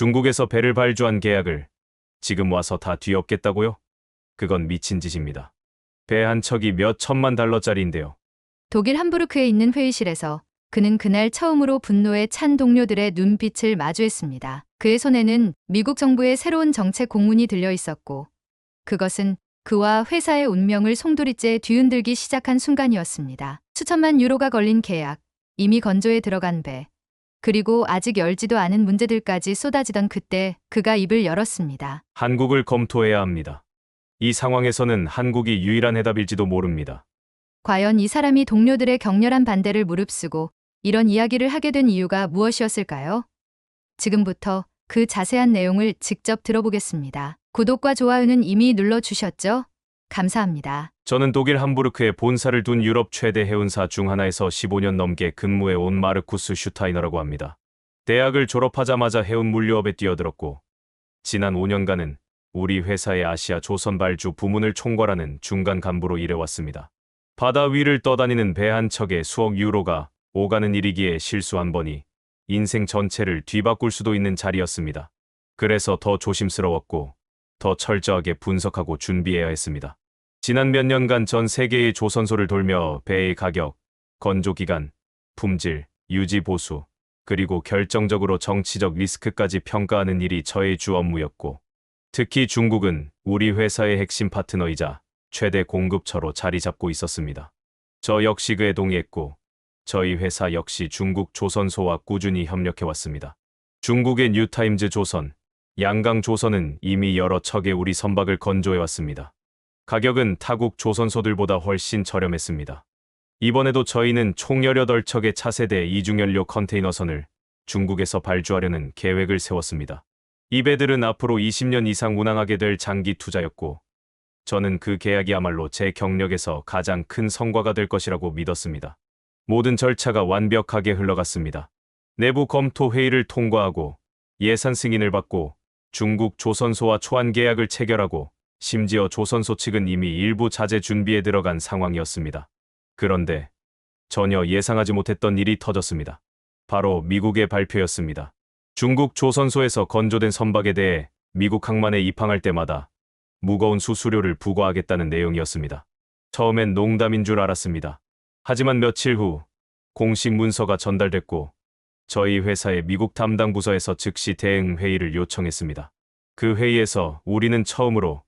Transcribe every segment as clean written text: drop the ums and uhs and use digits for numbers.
중국에서 배를 발주한 계약을 지금 와서 다 뒤엎겠다고요? 그건 미친 짓입니다. 배 한 척이 몇 천만 달러짜리인데요. 독일 함부르크에 있는 회의실에서 그는 그날 처음으로 분노에 찬 동료들의 눈빛을 마주했습니다. 그의 손에는 미국 정부의 새로운 정책 공문이 들려 있었고, 그것은 그와 회사의 운명을 송두리째 뒤흔들기 시작한 순간이었습니다. 수천만 유로가 걸린 계약, 이미 건조에 들어간 배, 그리고 아직 열지도 않은 문제들까지 쏟아지던 그때 그가 입을 열었습니다. 한국을 검토해야 합니다. 이 상황에서는 한국이 유일한 해답일지도 모릅니다. 과연 이 사람이 동료들의 격렬한 반대를 무릅쓰고 이런 이야기를 하게 된 이유가 무엇이었을까요? 지금부터 그 자세한 내용을 직접 들어보겠습니다. 구독과 좋아요는 이미 눌러주셨죠? 감사합니다. 저는 독일 함부르크에 본사를 둔 유럽 최대 해운사 중 하나에서 15년 넘게 근무해 온 마르쿠스 슈타이너라고 합니다. 대학을 졸업하자마자 해운 물류업에 뛰어들었고, 지난 5년간은 우리 회사의 아시아 조선 발주 부문을 총괄하는 중간 간부로 일해왔습니다. 바다 위를 떠다니는 배 한 척에 수억 유로가 오가는 일이기에 실수 한 번이 인생 전체를 뒤바꿀 수도 있는 자리였습니다. 그래서 더 조심스러웠고 더 철저하게 분석하고 준비해야 했습니다. 지난 몇 년간 전 세계의 조선소를 돌며 배의 가격, 건조 기간, 품질, 유지 보수, 그리고 결정적으로 정치적 리스크까지 평가하는 일이 저의 주 업무였고, 특히 중국은 우리 회사의 핵심 파트너이자 최대 공급처로 자리 잡고 있었습니다. 저 역시 그에 동의했고, 저희 회사 역시 중국 조선소와 꾸준히 협력해왔습니다. 중국의 뉴타임즈 조선, 양강 조선은 이미 여러 척의 우리 선박을 건조해왔습니다. 가격은 타국 조선소들보다 훨씬 저렴했습니다. 이번에도 저희는 총 18척의 차세대 이중연료 컨테이너선을 중국에서 발주하려는 계획을 세웠습니다. 이 배들은 앞으로 20년 이상 운항하게 될 장기 투자였고, 저는 그 계약이야말로 제 경력에서 가장 큰 성과가 될 것이라고 믿었습니다. 모든 절차가 완벽하게 흘러갔습니다. 내부 검토 회의를 통과하고 예산 승인을 받고 중국 조선소와 초안 계약을 체결하고, 심지어 조선소 측은 이미 일부 자재 준비에 들어간 상황이었습니다. 그런데 전혀 예상하지 못했던 일이 터졌습니다. 바로 미국의 발표였습니다. 중국 조선소에서 건조된 선박에 대해 미국 항만에 입항할 때마다 무거운 수수료를 부과하겠다는 내용이었습니다. 처음엔 농담인 줄 알았습니다. 하지만 며칠 후 공식 문서가 전달됐고, 저희 회사의 미국 담당 부서에서 즉시 대응 회의를 요청했습니다. 그 회의에서 우리는 처음으로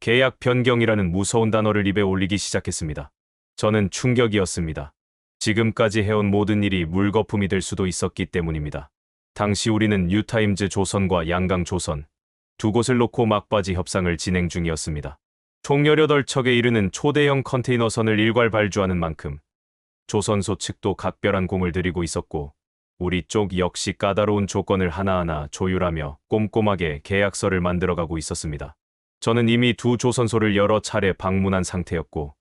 계약 변경이라는 무서운 단어를 입에 올리기 시작했습니다. 저는 충격이었습니다. 지금까지 해온 모든 일이 물거품이 될 수도 있었기 때문입니다. 당시 우리는 뉴타임즈 조선과 양강 조선 두 곳을 놓고 막바지 협상을 진행 중이었습니다. 총 18척에 이르는 초대형 컨테이너선을 일괄 발주하는 만큼 조선소 측도 각별한 공을 들이고 있었고, 우리 쪽 역시 까다로운 조건을 하나하나 조율하며 꼼꼼하게 계약서를 만들어가고 있었습니다. 저는 이미 두 조선소를 여러 차례 방문한 상태였고,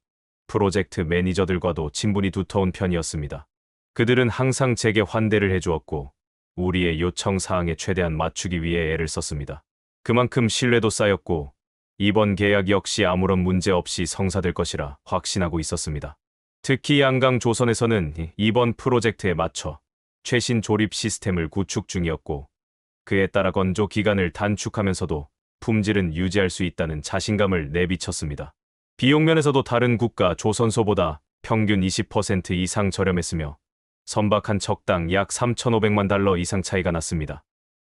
프로젝트 매니저들과도 친분이 두터운 편이었습니다. 그들은 항상 제게 환대를 해주었고, 우리의 요청 사항에 최대한 맞추기 위해 애를 썼습니다. 그만큼 신뢰도 쌓였고, 이번 계약 역시 아무런 문제 없이 성사될 것이라 확신하고 있었습니다. 특히 양강 조선에서는 이번 프로젝트에 맞춰 최신 조립 시스템을 구축 중이었고, 그에 따라 건조 기간을 단축하면서도 품질은 유지할 수 있다는 자신감을 내비쳤습니다. 비용 면에서도 다른 국가 조선소보다 평균 20% 이상 저렴했으며, 선박 한 척당 약 3,500만 달러 이상 차이가 났습니다.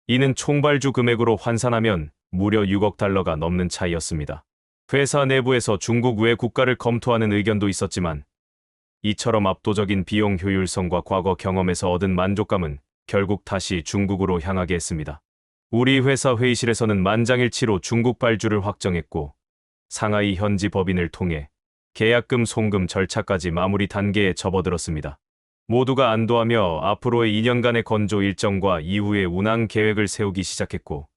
이는 총발주 금액으로 환산하면 무려 6억 달러가 넘는 차이였습니다. 회사 내부에서 중국 외 국가를 검토하는 의견도 있었지만, 이처럼 압도적인 비용 효율성과 과거 경험에서 얻은 만족감은 결국 다시 중국으로 향하게 했습니다. 우리 회사 회의실에서는 만장일치로 중국 발주를 확정했고, 상하이 현지 법인을 통해 계약금 송금 절차까지 마무리 단계에 접어들었습니다. 모두가 안도하며 앞으로의 2년간의 건조 일정과 이후의 운항 계획을 세우기 시작했고,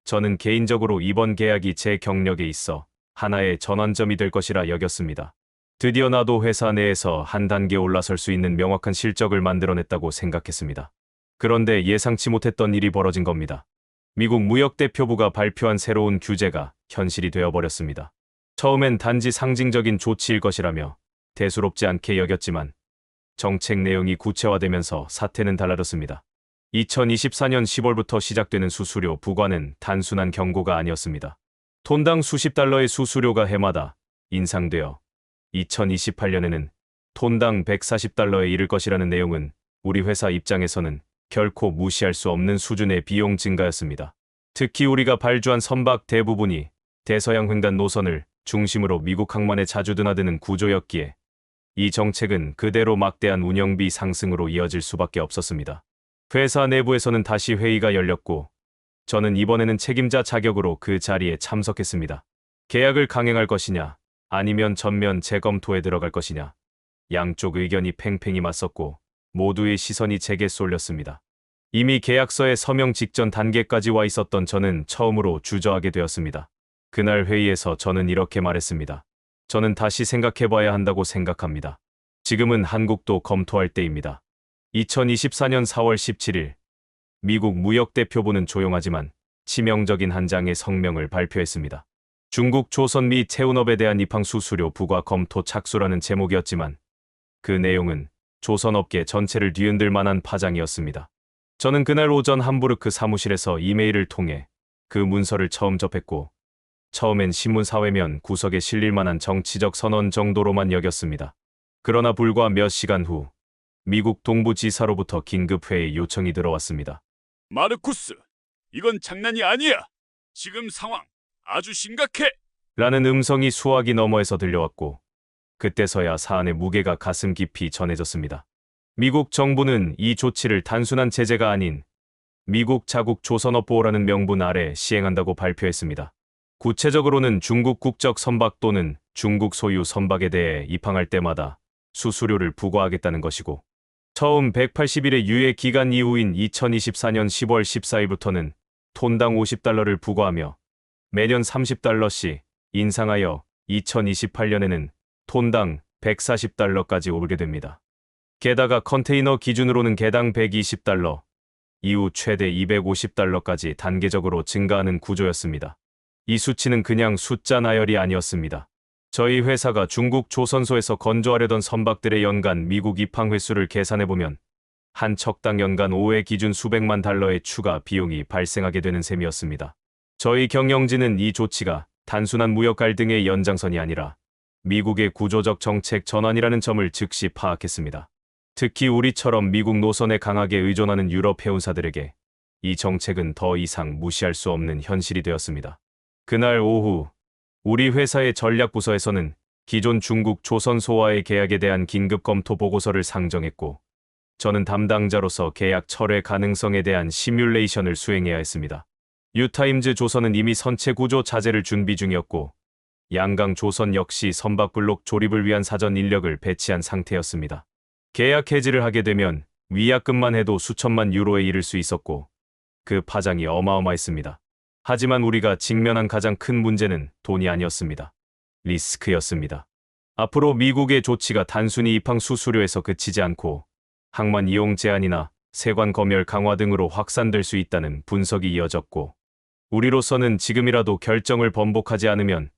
저는 개인적으로 이번 계약이 제 경력에 있어 하나의 전환점이 될 것이라 여겼습니다. 드디어 나도 회사 내에서 한 단계 올라설 수 있는 명확한 실적을 만들어냈다고 생각했습니다. 그런데 예상치 못했던 일이 벌어진 겁니다. 미국 무역대표부가 발표한 새로운 규제가 현실이 되어버렸습니다. 처음엔 단지 상징적인 조치일 것이라며 대수롭지 않게 여겼지만, 정책 내용이 구체화되면서 사태는 달라졌습니다. 2024년 10월부터 시작되는 수수료 부과는 단순한 경고가 아니었습니다. 톤당 수십 달러의 수수료가 해마다 인상되어 2028년에는 톤당 140달러에 이를 것이라는 내용은 우리 회사 입장에서는 결코 무시할 수 없는 수준의 비용 증가였습니다. 특히 우리가 발주한 선박 대부분이 대서양 횡단 노선을 중심으로 미국 항만에 자주 드나드는 구조였기에 이 정책은 그대로 막대한 운영비 상승으로 이어질 수밖에 없었습니다. 회사 내부에서는 다시 회의가 열렸고 저는 이번에는 책임자 자격으로 그 자리에 참석했습니다. 계약을 강행할 것이냐 아니면 전면 재검토에 들어갈 것이냐 양쪽 의견이 팽팽히 맞섰고 모두의 시선이 제게 쏠렸습니다. 이미 계약서에 서명 직전 단계까지 와 있었던 저는 처음으로 주저하게 되었습니다. 그날 회의에서 저는 이렇게 말했습니다. 저는 다시 생각해봐야 한다고 생각합니다. 지금은 한국도 검토할 때입니다. 2024년 4월 17일 미국 무역대표부는 조용하지만 치명적인 한 장의 성명을 발표했습니다. 중국 조선 미 태운업에 대한 입항 수수료 부과 검토 착수라는 제목이었지만 그 내용은 조선업계 전체를 뒤흔들 만한 파장이었습니다. 저는 그날 오전 함부르크 사무실에서 이메일을 통해 그 문서를 처음 접했고 처음엔 신문사회면 구석에 실릴 만한 정치적 선언 정도로만 여겼습니다. 그러나 불과 몇 시간 후 미국 동부지사로부터 긴급회의 요청이 들어왔습니다. 마르쿠스, 이건 장난이 아니야. 지금 상황 아주 심각해. 라는 음성이 수화기 너머에서 들려왔고 그때서야 사안의 무게가 가슴 깊이 전해졌습니다. 미국 정부는 이 조치를 단순한 제재가 아닌 미국 자국 조선업 보호라는 명분 아래 시행한다고 발표했습니다. 구체적으로는 중국 국적 선박 또는 중국 소유 선박에 대해 입항할 때마다 수수료를 부과하겠다는 것이고 처음 180일의 유예 기간 이후인 2024년 10월 14일부터는 톤당 50달러를 부과하며 매년 30달러씩 인상하여 2028년에는 톤당 140달러까지 오르게 됩니다. 게다가 컨테이너 기준으로는 개당 120달러, 이후 최대 250달러까지 단계적으로 증가하는 구조였습니다. 이 수치는 그냥 숫자 나열이 아니었습니다. 저희 회사가 중국 조선소에서 건조하려던 선박들의 연간 미국 입항 횟수를 계산해보면 한 척당 연간 5회 기준 수백만 달러의 추가 비용이 발생하게 되는 셈이었습니다. 저희 경영진은 이 조치가 단순한 무역 갈등의 연장선이 아니라 미국의 구조적 정책 전환이라는 점을 즉시 파악했습니다. 특히 우리처럼 미국 노선에 강하게 의존하는 유럽 해운사들에게 이 정책은 더 이상 무시할 수 없는 현실이 되었습니다. 그날 오후 우리 회사의 전략부서에서는 기존 중국 조선소와의 계약에 대한 긴급 검토 보고서를 상정했고 저는 담당자로서 계약 철회 가능성에 대한 시뮬레이션을 수행해야 했습니다. 뉴타임즈 조선은 이미 선체 구조 자재를 준비 중이었고 양강 조선 역시 선박블록 조립을 위한 사전 인력을 배치한 상태였습니다. 계약 해지를 하게 되면 위약금만 해도 수천만 유로에 이를 수 있었고 그 파장이 어마어마했습니다. 하지만 우리가 직면한 가장 큰 문제는 돈이 아니었습니다. 리스크였습니다. 앞으로 미국의 조치가 단순히 입항 수수료에서 그치지 않고 항만 이용 제한이나 세관 검열 강화 등으로 확산될 수 있다는 분석이 이어졌고 우리로서는 지금이라도 결정을 번복하지 않으면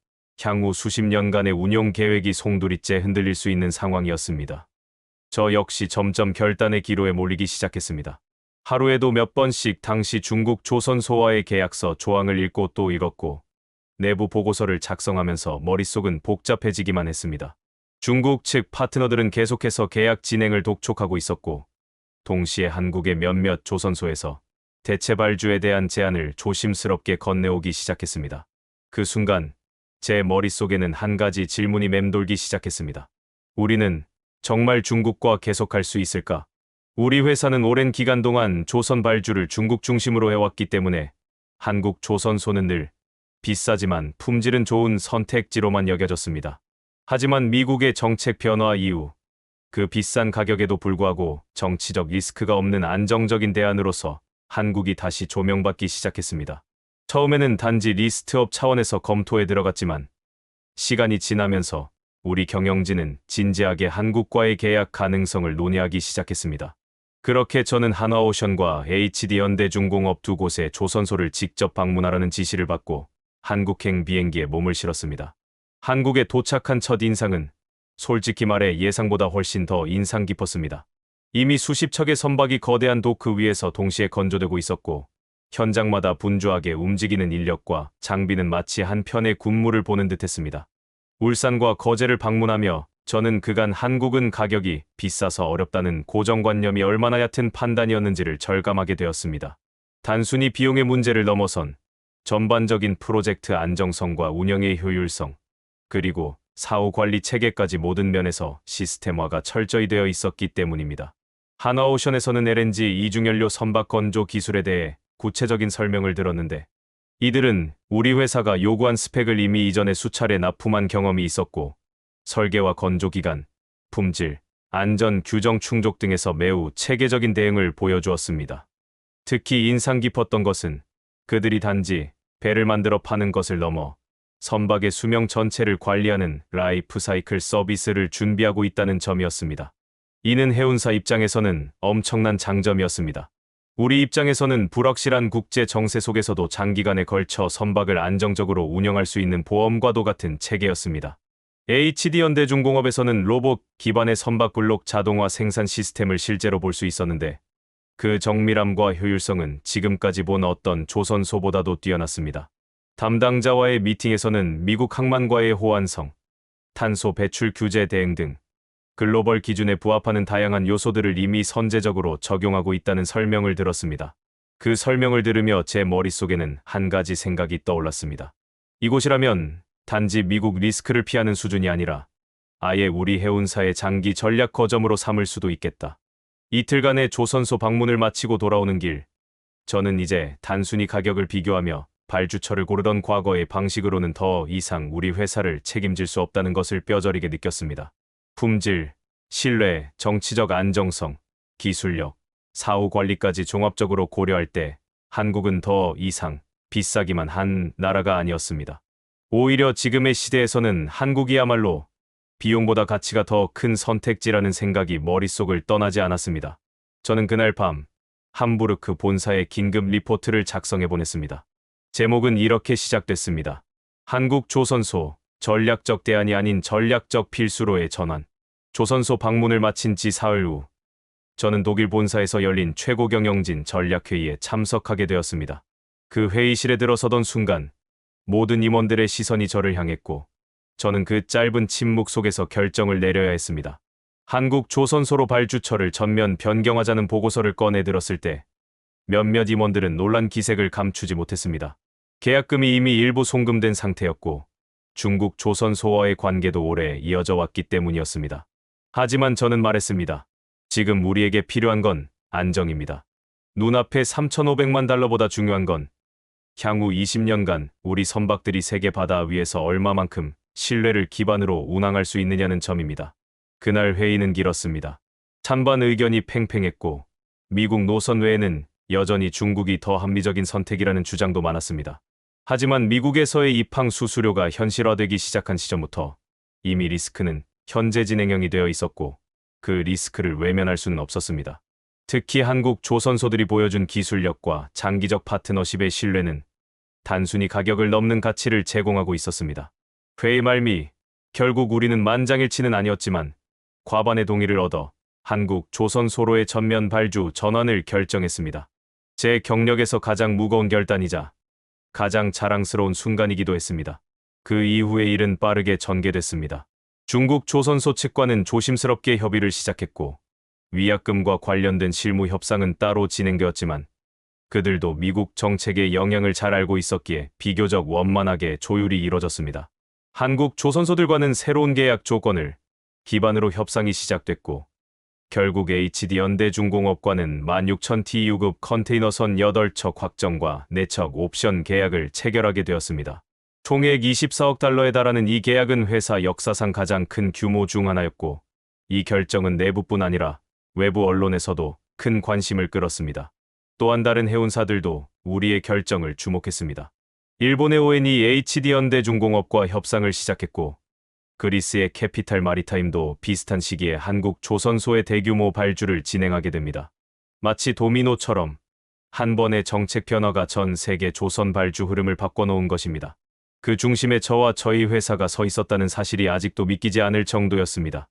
향후 수십 년간의 운용 계획이 송두리째 흔들릴 수 있는 상황이었습니다. 저 역시 점점 결단의 기로에 몰리기 시작했습니다. 하루에도 몇 번씩 당시 중국 조선소와의 계약서 조항을 읽고 또 읽었고 내부 보고서를 작성하면서 머릿속은 복잡해지기만 했습니다. 중국 측 파트너들은 계속해서 계약 진행을 독촉하고 있었고 동시에 한국의 몇몇 조선소에서 대체 발주에 대한 제안을 조심스럽게 건네오기 시작했습니다. 그 순간 제 머릿속에는 한 가지 질문이 맴돌기 시작했습니다. 우리는 정말 중국과 계속할 수 있을까? 우리 회사는 오랜 기간 동안 조선 발주를 중국 중심으로 해왔기 때문에 한국 조선소는 늘 비싸지만 품질은 좋은 선택지로만 여겨졌습니다. 하지만 미국의 정책 변화 이후 그 비싼 가격에도 불구하고 정치적 리스크가 없는 안정적인 대안으로서 한국이 다시 조명받기 시작했습니다. 처음에는 단지 리스트업 차원에서 검토에 들어갔지만 시간이 지나면서 우리 경영진은 진지하게 한국과의 계약 가능성을 논의하기 시작했습니다. 그렇게 저는 한화오션과 HD현대중공업 두 곳의 조선소를 직접 방문하라는 지시를 받고 한국행 비행기에 몸을 실었습니다. 한국에 도착한 첫 인상은 솔직히 말해 예상보다 훨씬 더 인상 깊었습니다. 이미 수십 척의 선박이 거대한 도크 위에서 동시에 건조되고 있었고 현장마다 분주하게 움직이는 인력과 장비는 마치 한 편의 군무를 보는 듯했습니다. 울산과 거제를 방문하며 저는 그간 한국은 가격이 비싸서 어렵다는 고정관념이 얼마나 얕은 판단이었는지를 절감하게 되었습니다. 단순히 비용의 문제를 넘어선 전반적인 프로젝트 안정성과 운영의 효율성, 그리고 사후 관리 체계까지 모든 면에서 시스템화가 철저히 되어 있었기 때문입니다. 한화오션에서는 LNG 이중연료 선박 건조 기술에 대해 구체적인 설명을 들었는데 이들은 우리 회사가 요구한 스펙을 이미 이전에 수차례 납품한 경험이 있었고 설계와 건조 기간, 품질, 안전 규정 충족 등에서 매우 체계적인 대응을 보여주었습니다. 특히 인상 깊었던 것은 그들이 단지 배를 만들어 파는 것을 넘어 선박의 수명 전체를 관리하는 라이프 사이클 서비스를 준비하고 있다는 점이었습니다. 이는 해운사 입장에서는 엄청난 장점이었습니다. 우리 입장에서는 불확실한 국제 정세 속에서도 장기간에 걸쳐 선박을 안정적으로 운영할 수 있는 보험과도 같은 체계였습니다. HD현대중공업에서는 로봇 기반의 선박 블록 자동화 생산 시스템을 실제로 볼 수 있었는데 그 정밀함과 효율성은 지금까지 본 어떤 조선소보다도 뛰어났습니다. 담당자와의 미팅에서는 미국 항만과의 호환성, 탄소 배출 규제 대응 등 글로벌 기준에 부합하는 다양한 요소들을 이미 선제적으로 적용하고 있다는 설명을 들었습니다. 그 설명을 들으며 제 머릿속에는 한 가지 생각이 떠올랐습니다. 이곳이라면 단지 미국 리스크를 피하는 수준이 아니라 아예 우리 해운사의 장기 전략 거점으로 삼을 수도 있겠다. 이틀간의 조선소 방문을 마치고 돌아오는 길, 저는 이제 단순히 가격을 비교하며 발주처를 고르던 과거의 방식으로는 더 이상 우리 회사를 책임질 수 없다는 것을 뼈저리게 느꼈습니다. 품질, 신뢰, 정치적 안정성, 기술력, 사후 관리까지 종합적으로 고려할 때 한국은 더 이상 비싸기만 한 나라가 아니었습니다. 오히려 지금의 시대에서는 한국이야말로 비용보다 가치가 더 큰 선택지라는 생각이 머릿속을 떠나지 않았습니다. 저는 그날 밤 함부르크 본사에 긴급 리포트를 작성해 보냈습니다. 제목은 이렇게 시작됐습니다. 한국 조선소, 전략적 대안이 아닌 전략적 필수로의 전환. 조선소 방문을 마친 지 사흘 후, 저는 독일 본사에서 열린 최고 경영진 전략회의에 참석하게 되었습니다. 그 회의실에 들어서던 순간 모든 임원들의 시선이 저를 향했고 저는 그 짧은 침묵 속에서 결정을 내려야 했습니다. 한국 조선소로 발주처를 전면 변경하자는 보고서를 꺼내 들었을 때 몇몇 임원들은 놀란 기색을 감추지 못했습니다. 계약금이 이미 일부 송금된 상태였고 중국 조선소와의 관계도 오래 이어져 왔기 때문이었습니다. 하지만 저는 말했습니다. 지금 우리에게 필요한 건 안정입니다. 눈앞에 3,500만 달러보다 중요한 건 향후 20년간 우리 선박들이 세계 바다 위에서 얼마만큼 신뢰를 기반으로 운항할 수 있느냐는 점입니다. 그날 회의는 길었습니다. 찬반 의견이 팽팽했고 미국 노선 외에는 여전히 중국이 더 합리적인 선택이라는 주장도 많았습니다. 하지만 미국에서의 입항 수수료가 현실화되기 시작한 시점부터 이미 리스크는 현재 진행형이 되어 있었고 그 리스크를 외면할 수는 없었습니다. 특히 한국 조선소들이 보여준 기술력과 장기적 파트너십의 신뢰는 단순히 가격을 넘는 가치를 제공하고 있었습니다. 회의 말미, 결국 우리는 만장일치는 아니었지만 과반의 동의를 얻어 한국 조선소로의 전면 발주 전환을 결정했습니다. 제 경력에서 가장 무거운 결단이자 가장 자랑스러운 순간이기도 했습니다. 그 이후의 일은 빠르게 전개됐습니다. 중국 조선소 측과는 조심스럽게 협의를 시작했고 위약금과 관련된 실무 협상은 따로 진행되었지만 그들도 미국 정책의 영향을 잘 알고 있었기에 비교적 원만하게 조율이 이뤄졌습니다. 한국 조선소들과는 새로운 계약 조건을 기반으로 협상이 시작됐고 결국 HD현대중공업과는 16,000TU급 컨테이너선 8척 확정과 4척 옵션 계약을 체결하게 되었습니다. 총액 24억 달러에 달하는 이 계약은 회사 역사상 가장 큰 규모 중 하나였고 이 결정은 내부뿐 아니라 외부 언론에서도 큰 관심을 끌었습니다. 또한 다른 해운사들도 우리의 결정을 주목했습니다. 일본의 ONE HD현대중공업과 협상을 시작했고 그리스의 캐피탈 마리타임도 비슷한 시기에 한국 조선소의 대규모 발주를 진행하게 됩니다. 마치 도미노처럼 한 번의 정책 변화가 전 세계 조선 발주 흐름을 바꿔놓은 것입니다. 그 중심에 저와 저희 회사가 서 있었다는 사실이 아직도 믿기지 않을 정도였습니다.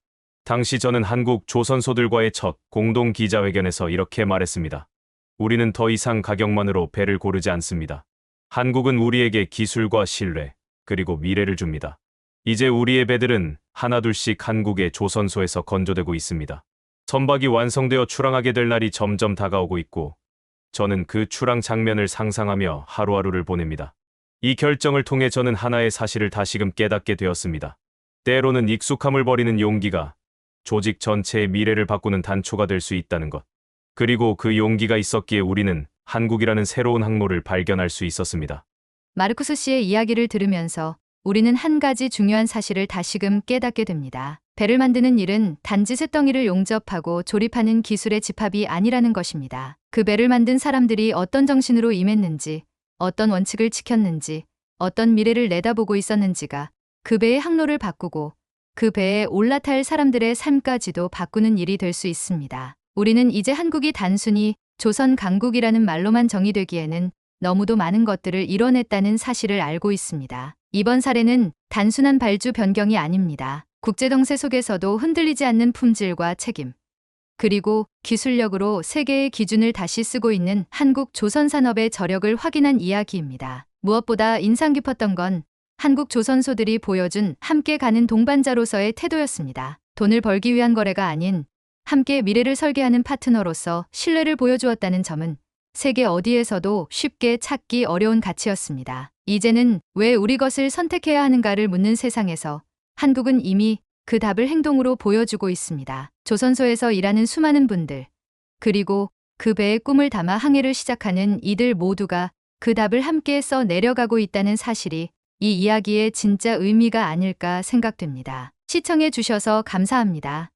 당시 저는 한국 조선소들과의 첫 공동 기자회견에서 이렇게 말했습니다. 우리는 더 이상 가격만으로 배를 고르지 않습니다. 한국은 우리에게 기술과 신뢰, 그리고 미래를 줍니다. 이제 우리의 배들은 하나둘씩 한국의 조선소에서 건조되고 있습니다. 선박이 완성되어 출항하게 될 날이 점점 다가오고 있고, 저는 그 출항 장면을 상상하며 하루하루를 보냅니다. 이 결정을 통해 저는 하나의 사실을 다시금 깨닫게 되었습니다. 때로는 익숙함을 버리는 용기가 조직 전체의 미래를 바꾸는 단초가 될 수 있다는 것. 그리고 그 용기가 있었기에 우리는 한국이라는 새로운 항로를 발견할 수 있었습니다. 마르쿠스 씨의 이야기를 들으면서 우리는 한 가지 중요한 사실을 다시금 깨닫게 됩니다. 배를 만드는 일은 단지 쇳덩이를 용접하고 조립하는 기술의 집합이 아니라는 것입니다. 그 배를 만든 사람들이 어떤 정신으로 임했는지, 어떤 원칙을 지켰는지, 어떤 미래를 내다보고 있었는지가 그 배의 항로를 바꾸고 그 배에 올라탈 사람들의 삶까지도 바꾸는 일이 될 수 있습니다. 우리는 이제 한국이 단순히 조선 강국이라는 말로만 정의되기에는 너무도 많은 것들을 이뤄냈다는 사실을 알고 있습니다. 이번 사례는 단순한 발주 변경이 아닙니다. 국제정세 속에서도 흔들리지 않는 품질과 책임, 그리고 기술력으로 세계의 기준을 다시 쓰고 있는 한국 조선산업의 저력을 확인한 이야기입니다. 무엇보다 인상 깊었던 건 한국 조선소들이 보여준 함께 가는 동반자로서의 태도였습니다. 돈을 벌기 위한 거래가 아닌 함께 미래를 설계하는 파트너로서 신뢰를 보여주었다는 점은 세계 어디에서도 쉽게 찾기 어려운 가치였습니다. 이제는 왜 우리 것을 선택해야 하는가를 묻는 세상에서 한국은 이미 그 답을 행동으로 보여주고 있습니다. 조선소에서 일하는 수많은 분들, 그리고 그 배의 꿈을 담아 항해를 시작하는 이들 모두가 그 답을 함께 써 내려가고 있다는 사실이 이 이야기의 진짜 의미가 아닐까 생각됩니다. 시청해 주셔서 감사합니다.